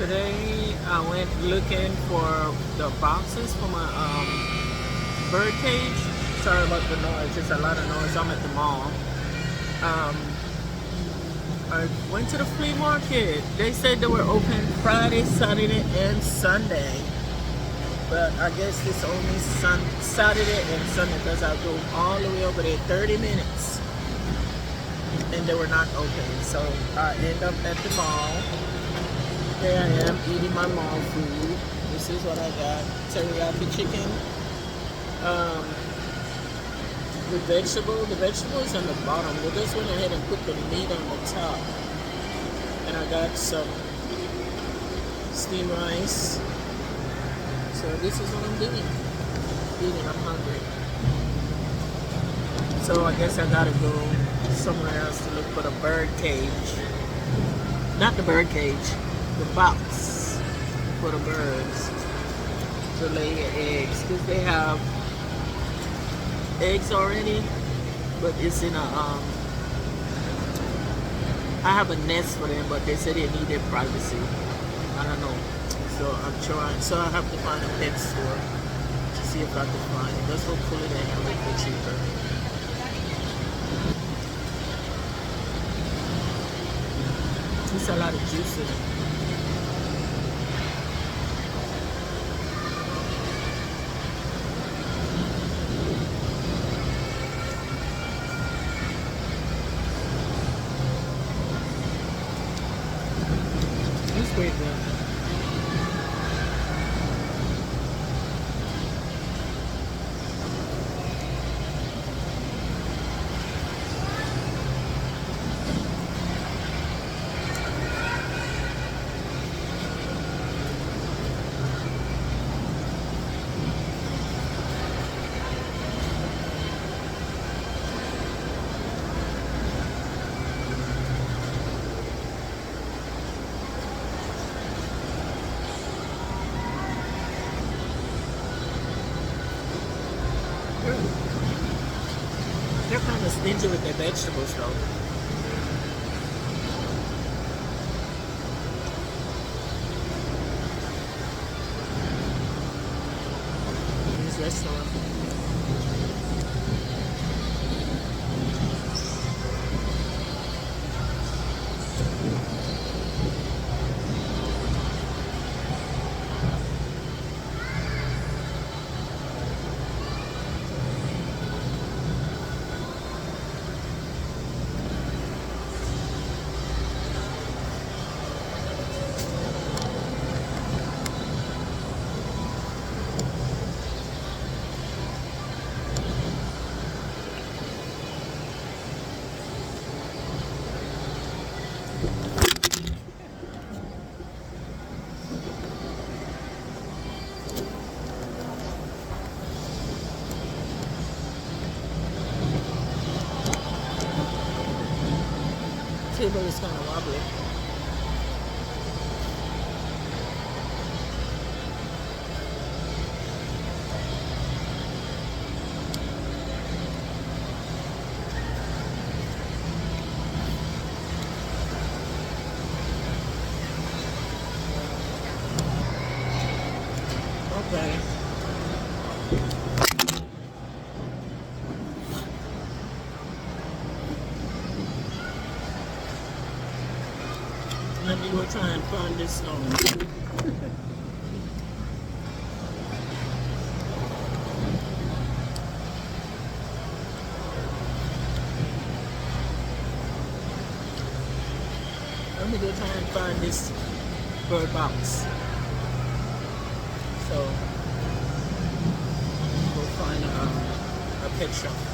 Today I went looking for the boxes for my bird cage. Sorry about the noise, it's a lot of noise. I'm at the mall. Um, I went to the flea market. They said they were open Friday, Saturday, and Sunday. But I guess it's only Saturday and Sunday because I drove all the way over there 30 minutes and they were not open. So I end up at the mall. Here I am eating my mall food. This is what I got. Teriyaki chicken. The vegetables on the bottom. We just went ahead and put the meat on the top. And I got some steamed rice. So this is what I'm doing. Eating, I'm hungry. So I guess I gotta go somewhere else to look for the bird cage. Not the bird cage, the box for the birds to lay their eggs. Because they have eggs already, but it's in a I have a nest for them, but they said they needed privacy. I don't know. So I'm trying. So I have to find a pet store to see if I can find it. Just hopefully they have it for cheaper. There's a lot of juice in it. It's great though. They're kind of stingy with their vegetables though. In this restaurant. Table is kind of wobbly. Okay. Let me go try and find this song. Let me go try and find this bird box. So, go find a pet shop.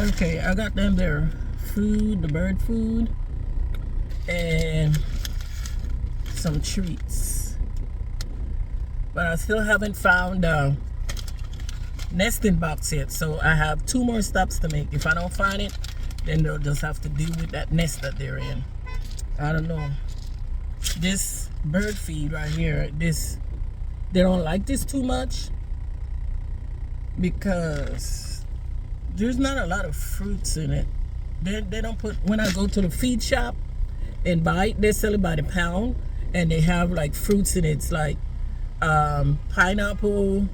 Okay, I got them there. food, the bird food, and some treats. But I still haven't found a nesting box yet, so I have 2 more stops to make. If I don't find it, then they'll just have to deal with that nest that they're in. I don't know. This bird feed right here, they don't like this too much because there's not a lot of fruits in it. They don't put, when I go to the feed shop and buy it, they sell it by the pound, and they have like fruits in it. It's like pineapple,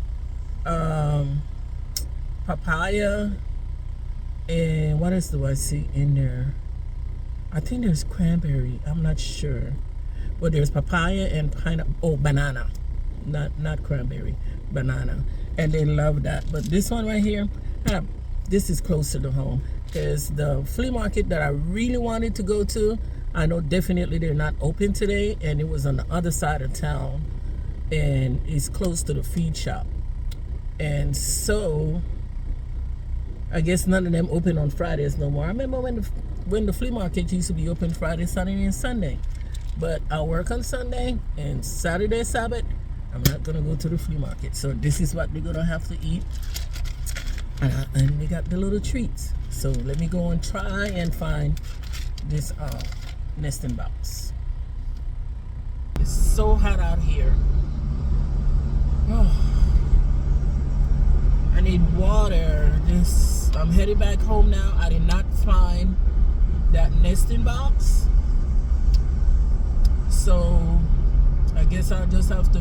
papaya, and what else do I see in there? I think there's cranberry. I'm not sure, but there's papaya and pineapple. Oh, banana, not cranberry, banana, and they love that. But this one right here, this is closer to home. There's the flea market that I really wanted to go to. I know definitely they're not open today, and it was on the other side of town, and it's close to the feed shop. And so I guess none of them open on Fridays no more. I remember when the flea market used to be open Friday, Saturday, and Sunday. But I work on Sunday, and Saturday, Sabbath, I'm not gonna go to the flea market. So this is what we're gonna have to eat. And we got the little treats. So let me go and try and find this nesting box. It's so hot out here. Oh, I need water. I'm headed back home now. I did not find that nesting box, so I guess I'll just have to,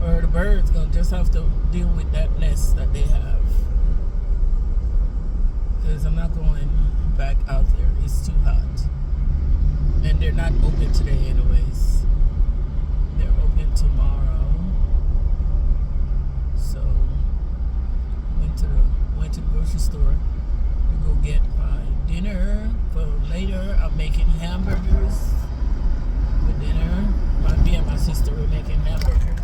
or the birds gonna just have to deal with that nest that they have, because I'm not going back out there. It's too hot, and they're not open today anyways. They're open tomorrow. So went to the grocery store to go get my dinner for later. I'm making hamburgers for dinner. Me and my sister were making hamburgers,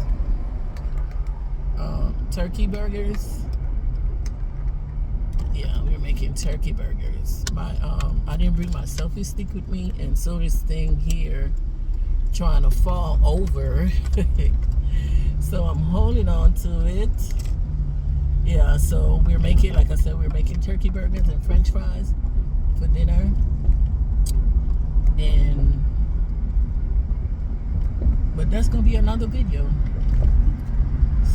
turkey burgers. Yeah, we were making turkey burgers. I didn't bring my selfie stick with me, and so this thing here trying to fall over. So I'm holding on to it. Yeah, so we're making, like I said, we're making turkey burgers and french fries for dinner. But that's gonna be another video.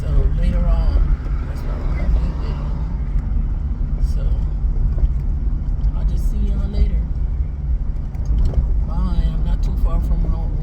So later on, that's what we're gonna do. So I'll just see y'all later. Bye. I'm not too far from home.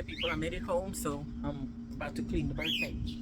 People, I made it home, so I'm about to clean the bird cage.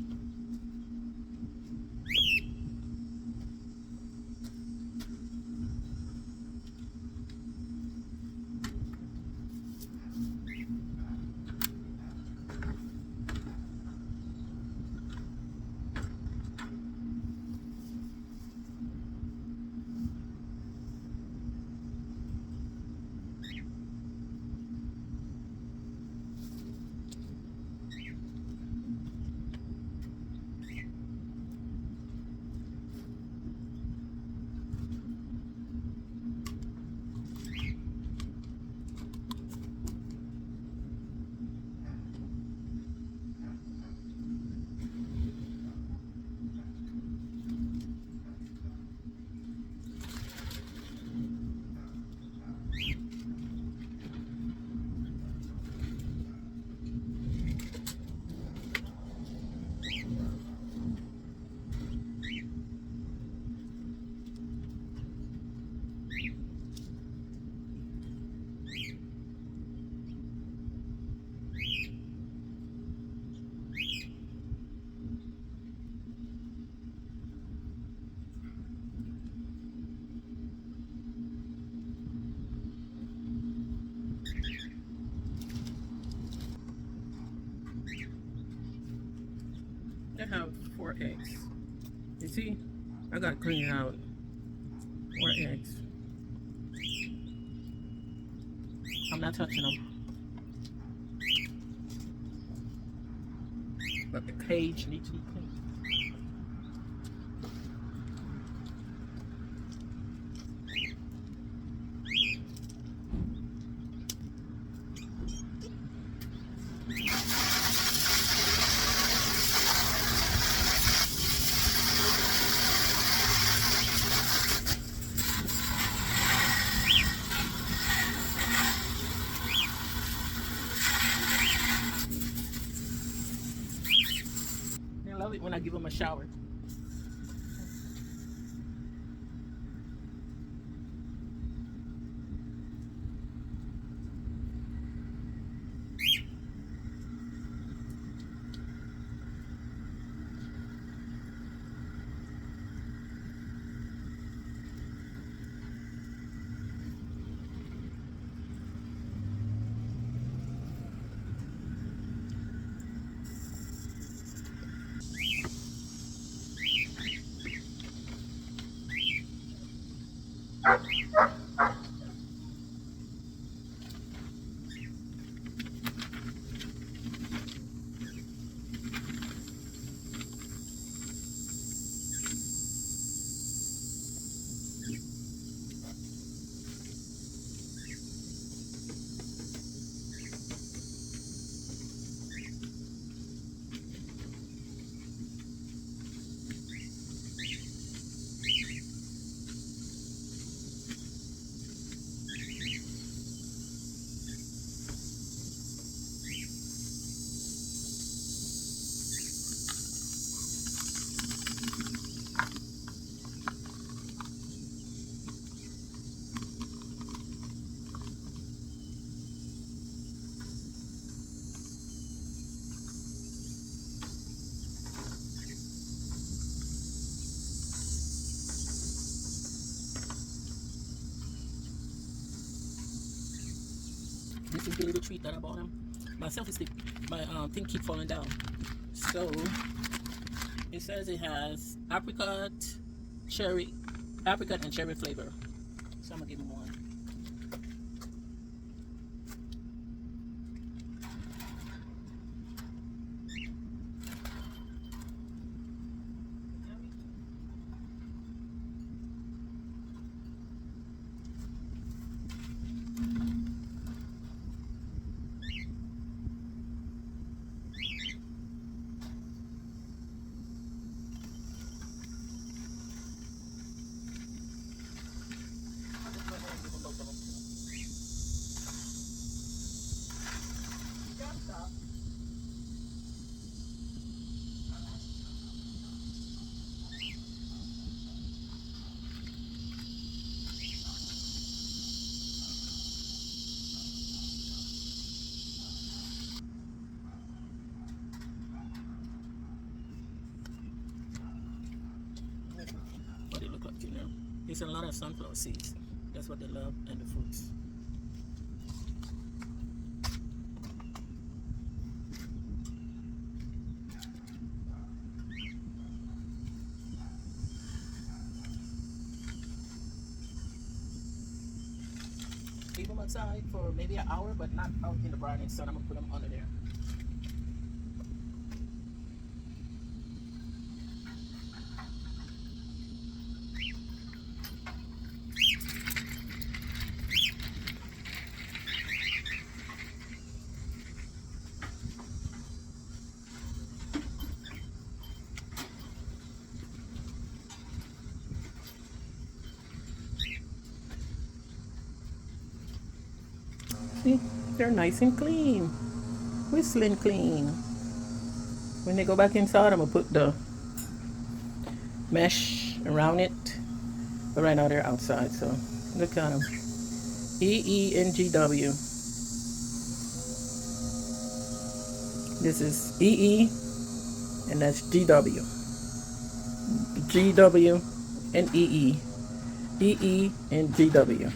They have 4 eggs. You see? I got to clean it out. 4 eggs. I'm not touching them. But the cage needs to be clean. I love it when I give them a shower. This is really the treat that I bought him. My selfie stick, my thing keep falling down. So it says it has apricot and cherry flavor. So I'm gonna give him one. What it look like, you know? It's a lot of sunflower seeds. That's what they love, and the fruits. Keep them outside for maybe an hour, but not out in the bright sun. I'm gonna put them under there. See, they're nice and clean, whistling clean. When they go back inside, I'm gonna put the mesh around it. But right now they're outside, so look at them. EE and GW. This is EE, and that's GW. GW and EE. EE and GW.